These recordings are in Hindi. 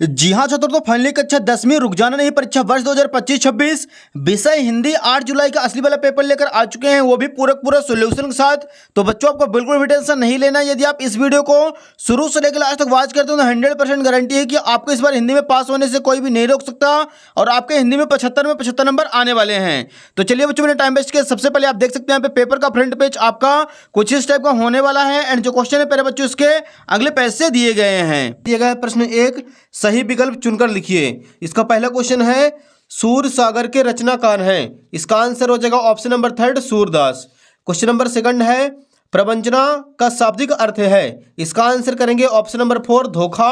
जी हाँ छात्रों, तो फाइनली कक्षा 10वीं रुक जाना नहीं परीक्षा वर्ष 2025-26 विषय हिंदी 8 जुलाई का असली वाला पेपर लेकर आ चुके हैं, वो भी पूरा सॉल्यूशन के साथ। तो बच्चों आपको बिल्कुल भी टेंशन नहीं लेना। यदि आप इस वीडियो को शुरू से लेकर लास्ट तक वॉच करते हो तो 100% गारंटी है कि आपको इस बार हिंदी में पास होने से कोई भी नहीं रोक सकता और आपके हिंदी में 75 नंबर आने वाले हैं। तो चलिए बच्चों, मैंने टाइम वेस्ट किया। सबसे पहले आप देख सकते हैं यहाँ पे पेपर का फ्रंट पेज आपका कुछ इस टाइप का होने वाला है एंड जो क्वेश्चन है पहले बच्चों इसके अगले पेज से दिए गए हैं। दिया गया है प्रश्न 1, सही विकल्प चुनकर लिखिए। इसका पहला क्वेश्चन है सूर सागर के रचनाकार हैं। इसका आंसर हो जाएगा option number 3 Surdas. Question number 2 है प्रवंचना का शाब्दिक अर्थ है। इसका आंसर करेंगे ऑप्शन नंबर 4 धोखा।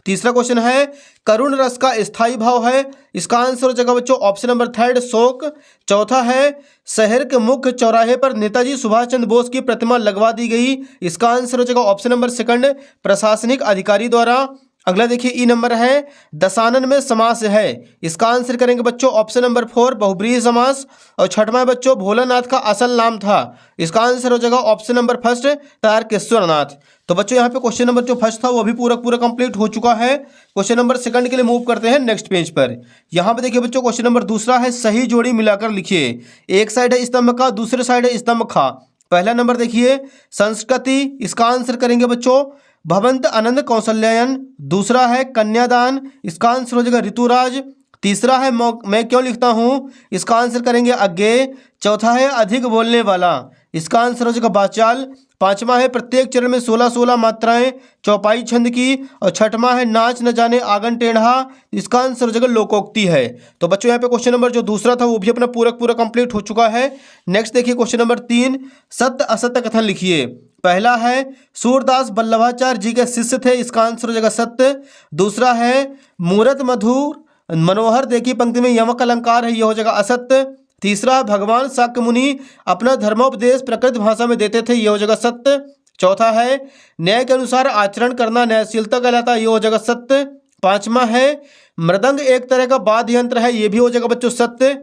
तीसरा क्वेश्चन है करुण रस का स्थायी भाव है। इसका आंसर हो जाएगा बच्चों ऑप्शन नंबर 3 शोक। चौथा है शहर के मुख्य चौराहे पर नेताजी सुभाष चंद्र बोस की प्रतिमा लगवा दी गई। इसका आंसर हो जाएगा ऑप्शन नंबर 2 प्रशासनिक अधिकारी द्वारा। अगला देखिए ई नंबर है दशानन में समास है। इसका आंसर करेंगे बच्चों ऑप्शन नंबर 4 बहुब्रीहि समास। और छठवां है बच्चों भोलानाथ का असल नाम था। इसका आंसर हो जाएगा ऑप्शन नंबर 1 तारकेश्वर नाथ। तो बच्चों यहाँ पे क्वेश्चन नंबर जो फर्स्ट था वो भी पूरा कंप्लीट हो चुका है। क्वेश्चन नंबर 2 के लिए मूव करते हैं नेक्स्ट पेज पर। यहाँ पे देखिए बच्चों क्वेश्चन नंबर 2 है सही जोड़ी मिलाकर लिखिए। एक साइड है स्तंभ का, दूसरे साइड है स्तंभ खा। पहला नंबर देखिए संस्कृति। इसका आंसर करेंगे बच्चों भवंत आनंद कौशल्यायन। दूसरा है कन्यादान। इसका आंसर हो जाएगा ऋतुराज। तीसरा है मैं क्यों लिखता हूँ। इसका आंसर करेंगे अज्ञेय। चौथा है अधिक बोलने वाला। इसका आंसर हो जाएगा वाचाल। पांचवा है प्रत्येक चरण में 16 मात्राएं चौपाई छंद की। और छठवां है नाच न जाने आंगन टेढ़ा। इसका आंसर हो जाएगा लोकोक्ति है। तो बच्चों यहाँ पे क्वेश्चन नंबर जो दूसरा था वो भी अपना पूरा कंप्लीट हो चुका है। नेक्स्ट देखिए क्वेश्चन नंबर 3 सत्य असत्य कथन लिखिए। पहला है सूरदास वल्लभाचार्य जी के शिष्य थे। इसका आंसर हो जाएगा सत्य। दूसरा है मूरत मधुर मनोहर देखी पंक्ति में यमक अलंकार है, यह हो जाएगा असत्य। तीसरा है भगवान शाक्य मुनि अपना धर्मोपदेश प्रकृत भाषा में देते थे, यह हो जाएगा सत्य। चौथा है न्याय के अनुसार आचरण करना न्यायशीलता कहलाता है, यह हो जाएगा सत्य। पांचवा है मृदंग एक तरह का वाद्य यंत्र है, यह भी हो जाएगा बच्चों सत्य।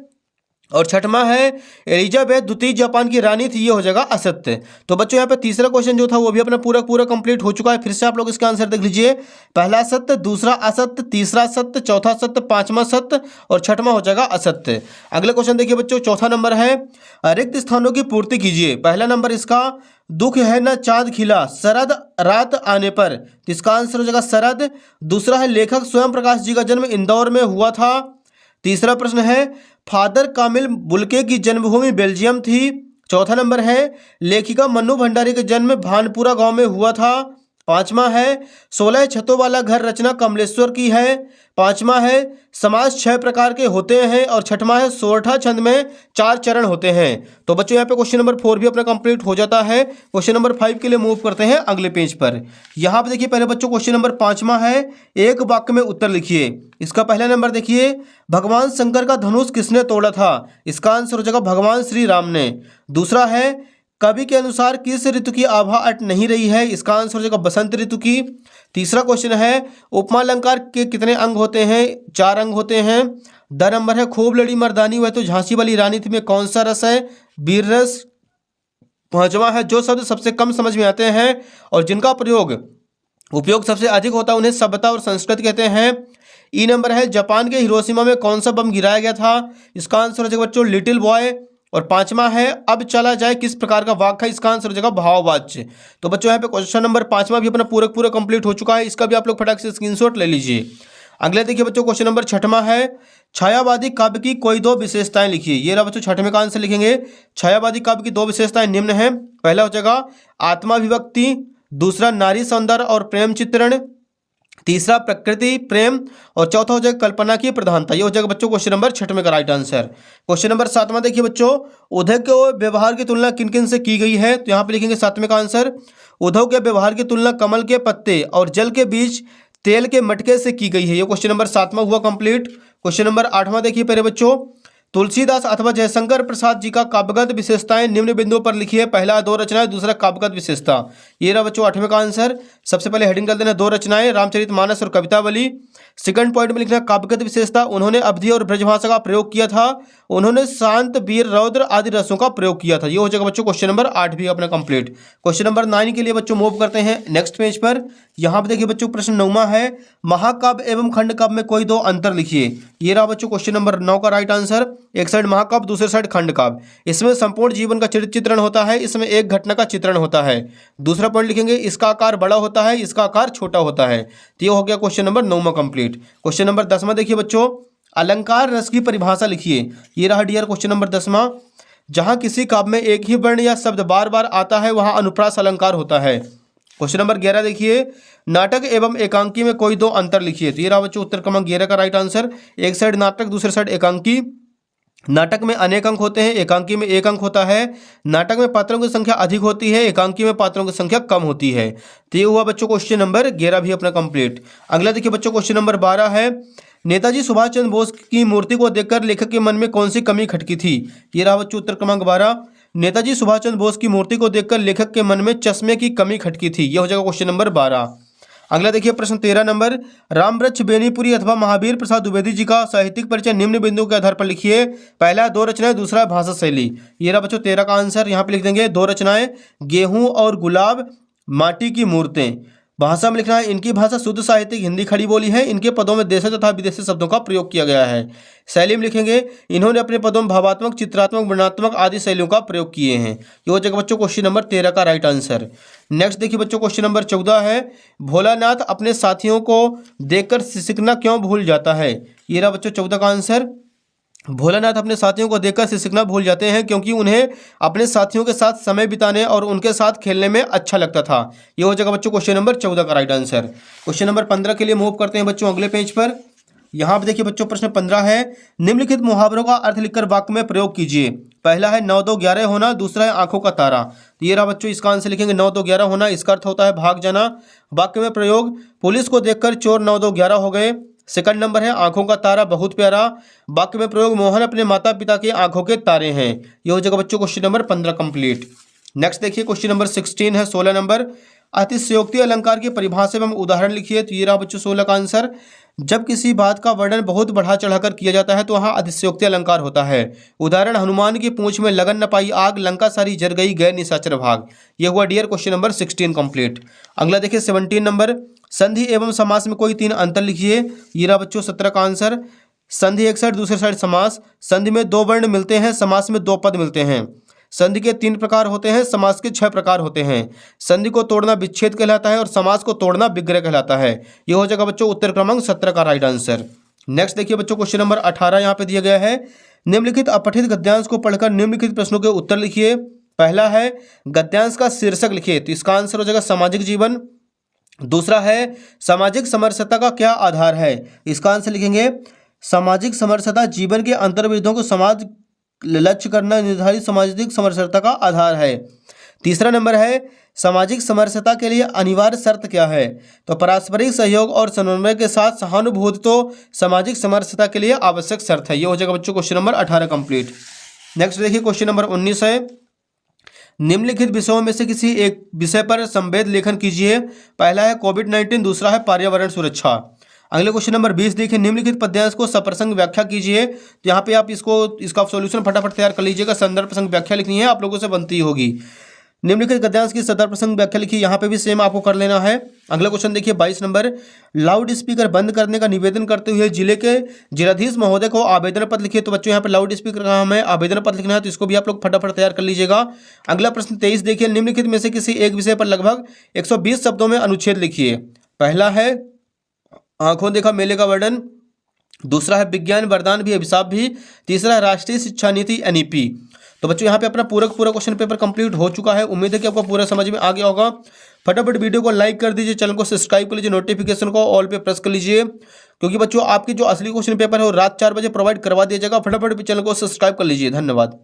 और छठवां है एलिजाबेथ द्वितीय जापान की रानी थी, ये हो जाएगा असत्य। तो बच्चों यहाँ पे तीसरा क्वेश्चन जो था वो भी अपना पूरा कंप्लीट हो चुका है। फिर से आप लोग इसका आंसर देख लीजिए। पहला सत्य, दूसरा असत्य, तीसरा सत्य, चौथा सत्य, पांचवा सत्य और छठवां हो जाएगा असत्य। अगले क्वेश्चन देखिए बच्चों, चौथा नंबर है रिक्त स्थानों की पूर्ति कीजिए। पहला नंबर इसका दुख है न चांद खिला शरद रात आने पर। तो इसका आंसर हो जाएगा शरद। दूसरा है लेखक स्वयं प्रकाश जी का जन्म इंदौर में हुआ था। तीसरा प्रश्न है फादर कामिल बुल्के की जन्मभूमि बेल्जियम थी। चौथा नंबर है लेखिका मन्नू भंडारी का जन्म भानपुरा गांव में हुआ था। पांचवा है 16 छतों वाला घर रचना कमलेश्वर की है। पांचवा है समास 6 प्रकार के होते हैं। और छठवां है सोरठा छंद में 4 चरण होते हैं। तो बच्चों यहाँ पे क्वेश्चन नंबर 4 भी अपना कंप्लीट हो जाता है। क्वेश्चन नंबर 5 के लिए मूव करते हैं अगले पेज पर। यहाँ पे देखिए पहले बच्चों क्वेश्चन नंबर 5वां है एक वाक्य में उत्तर लिखिए। इसका पहला नंबर देखिए भगवान शंकर का धनुष किसने तोड़ा था। इसका आंसर हो जाएगा भगवान श्री राम ने। दूसरा है कवि के अनुसार किस ऋतु की आभा अट नहीं रही है। इसका आंसर हो जाएगा बसंत ऋतु की। तीसरा क्वेश्चन है उपमा अलंकार के कितने अंग होते हैं। 4 अंग होते हैं। द नंबर है खूब लड़ी मर्दानी वह तो झांसी वाली रानी थी में कौन सा रस है। वीर रस। पांचवा है जो शब्द सबसे कम समझ में आते हैं और जिनका उपयोग सबसे अधिक होता है उन्हें सभ्यता और संस्कृति कहते हैं। ई नंबर है जापान के हिरोशिमा में कौन सा बम गिराया गया था। इसका आंसर हो जाएगा बच्चों लिटिल बॉय। और पांचवा है अब चला जाए किस प्रकार का वाक्य है। इसका आंसर हो जाएगा भाववाच्य। तो बच्चों यहाँ पे क्वेश्चन नंबर 5वां भी अपना पूरा कंप्लीट हो चुका है। इसका भी आप लोग फटाक से स्क्रीनशॉट ले लीजिए। अगले देखिए बच्चों क्वेश्चन नंबर 6वां है छायावादी काव्य की कोई 2 विशेषताएं लिखिए। ये रहा बच्चों 6वें का आंसर लिखेंगे। छायावादी काव्य की 2 विशेषताएं निम्न है। पहला हो जाएगा आत्माभिव्यक्ति। दूसरा नारी सौंदर्य और प्रेम चित्रण। तीसरा प्रकृति प्रेम। और चौथा हो जाएगा कल्पना की प्रधानता। ये हो जाएगा बच्चों क्वेश्चन नंबर 6वें का राइट आंसर। क्वेश्चन नंबर 7वां देखिए बच्चों उद्धव के व्यवहार की तुलना किन किन से की गई है। तो यहाँ पे लिखेंगे 7वें का आंसर उद्धव के व्यवहार की तुलना कमल के पत्ते और जल के बीच तेल के मटके से की गई है। ये क्वेश्चन नंबर 7वां हुआ कंप्लीट। क्वेश्चन नंबर 8वां देखिए पहले बच्चों तुलसीदास अथवा जयशंकर प्रसाद जी का काव्यगत विशेषताएं निम्न बिंदुओं पर लिखिए। पहला 2 रचनाएं, दूसरा काव्यगत विशेषता। ये रहा बच्चों 8वें का आंसर। सबसे पहले हेडिंग कर देना 2 रचनाएं रामचरितमानस और कवितावली। सेकंड पॉइंट में लिखना है काव्यगत विशेषता, उन्होंने अवधि और ब्रजभाषा का प्रयोग किया था, उन्होंने शांत, वीर, रौद्र आदि रसों का प्रयोग किया था। ये हो जाएगा बच्चों क्वेश्चन नंबर 8 भी अपना कंप्लीट। क्वेश्चन नंबर 9 के लिए बच्चों मूव करते हैं नेक्स्ट पेज पर। यहाँ पे देखिए बच्चों प्रश्न 9वां है, महाकाव्य एवं खंड काव्य में कोई दो अंतर लिखिए। ये रहा बच्चों क्वेश्चन नंबर 9 का राइट आंसर। एक साइड महाकाव्य, दूसरे साइड खंड काव्य। इसमें संपूर्ण जीवन का चित्रण होता है, इसमें एक घटना का चित्रण होता है। दूसरा पॉइंट लिखेंगे इसका आकार बड़ा होता है, इसका आकार छोटा होता है। तो ये हो गया क्वेश्चन नंबर 9वां कंप्लीट। क्वेश्चन नंबर 10वां देखिए बच्चों, अलंकार रस की परिभाषा लिखिए। ये रहा डियर क्वेश्चन नंबर 10वां। जहां किसी काव्य में एक ही वर्ण या शब्द बार बार आता है वहां अनुप्रास अलंकार होता है। क्वेश्चन नंबर 11 देखिए, नाटक एवं एकांकी में कोई दो अंतर लिखिए। तो ये रहा बच्चों उत्तर क्रमांक 11 का राइट आंसर। एक साइड नाटक, दूसरे साइड एकांकी। नाटक में अनेक अंक होते हैं, एकांकी में एक अंक होता है। नाटक में पात्रों की संख्या अधिक होती है, एकांकी में पात्रों की संख्या कम होती है। तो ये हुआ बच्चों क्वेश्चन नंबर 11 भी अपना कंप्लीट। अगला देखिए बच्चों क्वेश्चन नंबर 12 है, नेताजी सुभाष चंद्र बोस की मूर्ति को देखकर लेखक के मन में कौन सी कमी खटकी थी। ये रहा बच्चों उत्तर क्रमांक 12। नेताजी सुभाष चंद्र बोस की मूर्ति को देखकर लेखक के मन में चश्मे की कमी खटकी थी। यह हो जाएगा क्वेश्चन नंबर 12। अगला देखिए प्रश्न 13 नंबर, रामवृक्ष बेनीपुरी अथवा महावीर प्रसाद द्विवेदी जी का साहित्यिक परिचय निम्न बिंदु के आधार पर लिखिए। पहला दो रचनाएं, दूसरा भाषा शैली। ये रहा बच्चों 13 का आंसर। यहाँ पे लिख देंगे दो रचनाएं, गेहूं और गुलाब, माटी की मूर्तें। भाषा में लिखना है इनकी भाषा शुद्ध साहित्यिक हिंदी खड़ी बोली है, इनके पदों में देशी तथा विदेशी शब्दों का प्रयोग किया गया है। शैली में लिखेंगे इन्होंने अपने पदों में भावात्मक, चित्रात्मक, वर्णनात्मक आदि शैलियों का प्रयोग किए हैं। ये हो जाएगा बच्चों क्वेश्चन नंबर 13 का राइट आंसर। नेक्स्ट देखिए बच्चों क्वेश्चन नंबर 14 है, भोलानाथ अपने साथियों को देखकर सिसकना क्यों भूल जाता है। ये रहा बच्चों 14 का आंसर। भोलानाथ अपने साथियों को देखकर सिसकना भूल जाते हैं क्योंकि उन्हें अपने साथियों के साथ समय बिताने और उनके साथ खेलने में अच्छा लगता था। ये हो जाएगा बच्चों क्वेश्चन नंबर 14 का राइट आंसर। क्वेश्चन नंबर 15 के लिए मूव करते हैं बच्चों अगले पेज पर। यहाँ पे देखिए बच्चों प्रश्न 15 है, निम्नलिखित मुहावरों का अर्थ लिखकर वाक्य में प्रयोग कीजिए। पहला है 9 2 11 होना, दूसरा है आंखों का तारा। तो ये रहा बच्चों इसका आंसर लिखेंगे 9 2 11 होना, इसका अर्थ होता है भाग जाना। वाक्य में प्रयोग, पुलिस को देखकर चोर 9 2 11 हो गए। सेकंड नंबर है आंखों का तारा, बहुत प्यारा। वाक्य में प्रयोग, मोहन अपने माता पिता की आंखों के तारे हैं। ये हो जाएगा बच्चों क्वेश्चन नंबर 15 कंप्लीट। नेक्स्ट देखिए क्वेश्चन नंबर 16 है 16 नंबर, अतिशयोक्ति अलंकार की परिभाषा एवं उदाहरण लिखिए। तो ये रहा बच्चों 16 का आंसर। जब किसी बात का वर्णन बहुत बढ़ा चढ़ाकर किया जाता है तो वहाँ अतिशयोक्ति अलंकार होता है। उदाहरण, हनुमान की पूंछ में लगन न पाई आग, लंका सारी जर गई, गए निशाचर भाग। ये हुआ डियर क्वेश्चन नंबर 16 कंप्लीट। अगला देखिए 17 नंबर, संधि एवं समास में कोई तीन अंतर लिखिए। ये रहा बच्चों 17 का आंसर। संधि एक साइड, दूसरे साइड समास। संधि में 2 वर्ण मिलते हैं, समास में 2 पद मिलते हैं। संधि के 3 प्रकार होते हैं, समास के 6 प्रकार होते हैं। संधि को तोड़ना विच्छेद कहलाता है और समास को तोड़ना विग्रह कहलाता है। ये हो जाएगा बच्चों उत्तर क्रमांक 17 का राइट आंसर। नेक्स्ट देखिए बच्चों क्वेश्चन नंबर 18 यहाँ पे दिया गया है, निम्नलिखित अपठित गद्यांश को पढ़कर निम्नलिखित प्रश्नों के उत्तर लिखिए। पहला है गद्यांश का शीर्षक लिखिए। तो इसका आंसर हो जाएगा सामाजिक जीवन। दूसरा है सामाजिक समरसता का क्या आधार है। इसका आंसर लिखेंगे सामाजिक समरसता जीवन के अंतर्विरोधों को समाज लक्ष्य करना निर्धारित सामाजिक समरसता का आधार है। तीसरा नंबर है सामाजिक समरसता के लिए अनिवार्य शर्त क्या है। तो पारस्परिक सहयोग और समन्वय के साथ सहानुभूति तो सामाजिक समरसता के लिए आवश्यक शर्त है। ये हो जाएगा बच्चों क्वेश्चन नंबर 18 कंप्लीट। नेक्स्ट देखिए क्वेश्चन नंबर 19 है, निम्नलिखित विषयों में से किसी एक विषय पर संवेद लेखन कीजिए। पहला है कोविड-19, दूसरा है पर्यावरण सुरक्षा। अगले क्वेश्चन नंबर 20 देखिए, निम्नलिखित पद्यांश को सप्रसंग व्याख्या कीजिए। तो यहाँ पे आप इसका सॉल्यूशन फटाफट तैयार कर लीजिएगा। संदर्भ प्रसंग व्याख्या लिखनी है, आप लोगों से बनती होगी। निम्नलिखित गद्यांश की संदर्भ प्रसंग व्याख्या लिखिए। यहाँ पे भी सेम आपको कर लेना है। अगला क्वेश्चन देखिए 22 नंबर, लाउड स्पीकर बंद करने का निवेदन करते हुए जिले के जिलाधीश महोदय को आवेदन पत्र लिखिए। तो बच्चों यहाँ पे लाउड स्पीकर का हमें आवेदन पत्र लिखना है, तो इसको भी आप लोग फटाफट तैयार कर लीजिएगा। अगला प्रश्न 23 देखिए, निम्नलिखित में से किसी एक विषय पर लगभग 120 शब्दों में अनुच्छेद लिखिए। पहला है आंखों देखा मेले का वर्णन। दूसरा है विज्ञान वरदान भी अभिशाप भी। तीसरा है राष्ट्रीय शिक्षा नीति NEP। तो बच्चों यहाँ पे अपना पूरा क्वेश्चन पेपर कंप्लीट हो चुका है। उम्मीद है कि आपको पूरा समझ में आ गया होगा। फटाफट वीडियो को लाइक कर दीजिए, चैनल को सब्सक्राइब कर लीजिए, नोटिफिकेशन को ऑल पे प्रेस कर लीजिए, क्योंकि बच्चों आपकी जो असली क्वेश्चन पेपर है वो रात 4 बजे प्रोवाइड करवा दिया जाएगा। फटाफट चैनल को सब्सक्राइब कर लीजिए। धन्यवाद।